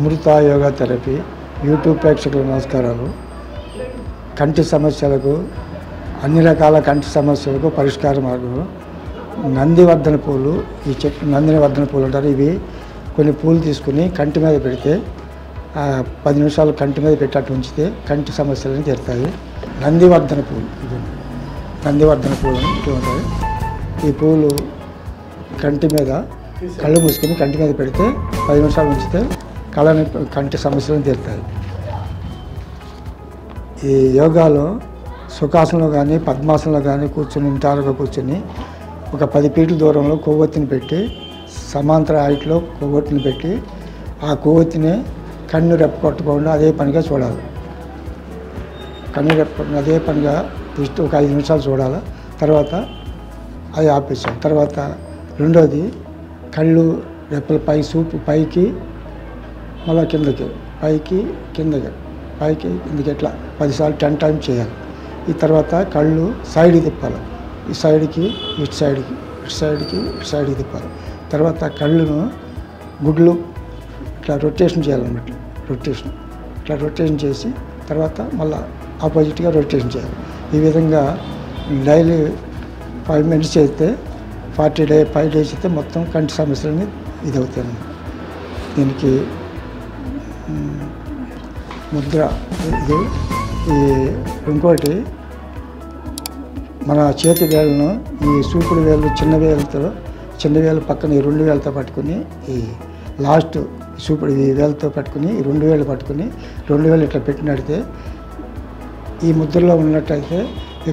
అమృత yoga therapy YouTube ప్రేక్షకులకు నమస్కారాలు. కంటి సమస్యలకు, అన్ని రకాల కంటి సమస్యలకు పరిష్కార మార్గం నందివర్ధన పూలు. ఈ చెట్టు నందివర్ధన పూలు అంటారు. ఇవి కొన్ని పూలు తీసుకుని కంటి మీద పెడితే 10 నిమిషాలు కంటి మీద పెట్టట్టు ఉంచితే కంటి సమస్యలని తీరుతాయి. నందివర్ధన పూలు, నందివర్ధన పూలు ఇట్లా ఉంటాయి. ఈ పూలు కంటి మీద కళ్ళు మూసుకొని కంటి మీద పెడితే 10 నిమిషాలు ఉంచితే కంటి సమస్యలను తీరుతాయి. ఈ యోగాలో సుఖాసనంలో కానీ పద్మాసనంలో కానీ కూర్చొని నిటారుగా కూర్చొని ఒక 10 ఫీట్ల దూరంలో కొవ్వొత్తిని పెట్టి సమాంతర హైట్లో కొవ్వొత్తిని పెట్టి ఆ కొవ్వొత్తిని కన్ను రెప్ప కొట్టకుండా అదే పనిగా చూడాలి. కన్ను రెప్ప అదే పనిగా ఒక 5 నిమిషాలు చూడాలి. తర్వాత అది ఆపేసాం. తర్వాత రెండోది కళ్ళు రెప్పల పై చూపు పైకి మళ్ళీ కిందకి, పైకి కిందకి, పైకి కిందకి ఇట్లా 10 సార్లు 10 టైమ్స్ చేయాలి. ఈ తర్వాత కళ్ళు సైడ్కి తిప్పాలి. ఈ సైడ్కి ఇటు సైడ్కి, ఇటు సైడ్కి, ఇటు సైడ్కి తిప్పాలి. తర్వాత కళ్ళును గుడ్లు ఇట్లా రొటేషన్ చేయాలన్నమాట. ఇట్లా రొటేషన్ చేసి తర్వాత మళ్ళీ ఆపోజిట్గా రొటేషన్ చేయాలి. ఈ విధంగా డైలీ 5 మినిట్స్ చేస్తే 5 డేస్ అయితే మొత్తం కంటి సమస్యలని ఇది అవుతాయి. దీనికి ముద్ర ఇది. ఇంకోటి మన చేతి వేళ్ళను ఈ చూపుడు వేలు చిన్న వేలు పక్కన ఈ 2 వేలతో పట్టుకుని ఈ లాస్ట్ చూపుడు ఈ వేలతో పట్టుకుని ఈ 2 వేలు పట్టుకుని 2 వేలు ఇట్లా పెట్టినట్టే ఈ ముద్రలో ఉన్నట్టయితే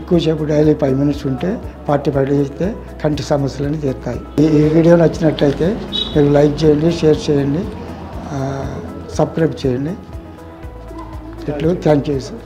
ఎక్కువసేపు డైలీ 5 మినిట్స్ ఉంటే 45 డేస్ అయితే కంటి సమస్యలని తీరుతాయి. ఈ వీడియో నచ్చినట్లయితే మీరు లైక్ చేయండి, షేర్ చేయండి, సబ్స్క్రైబ్ చేయండి. Thank you sir.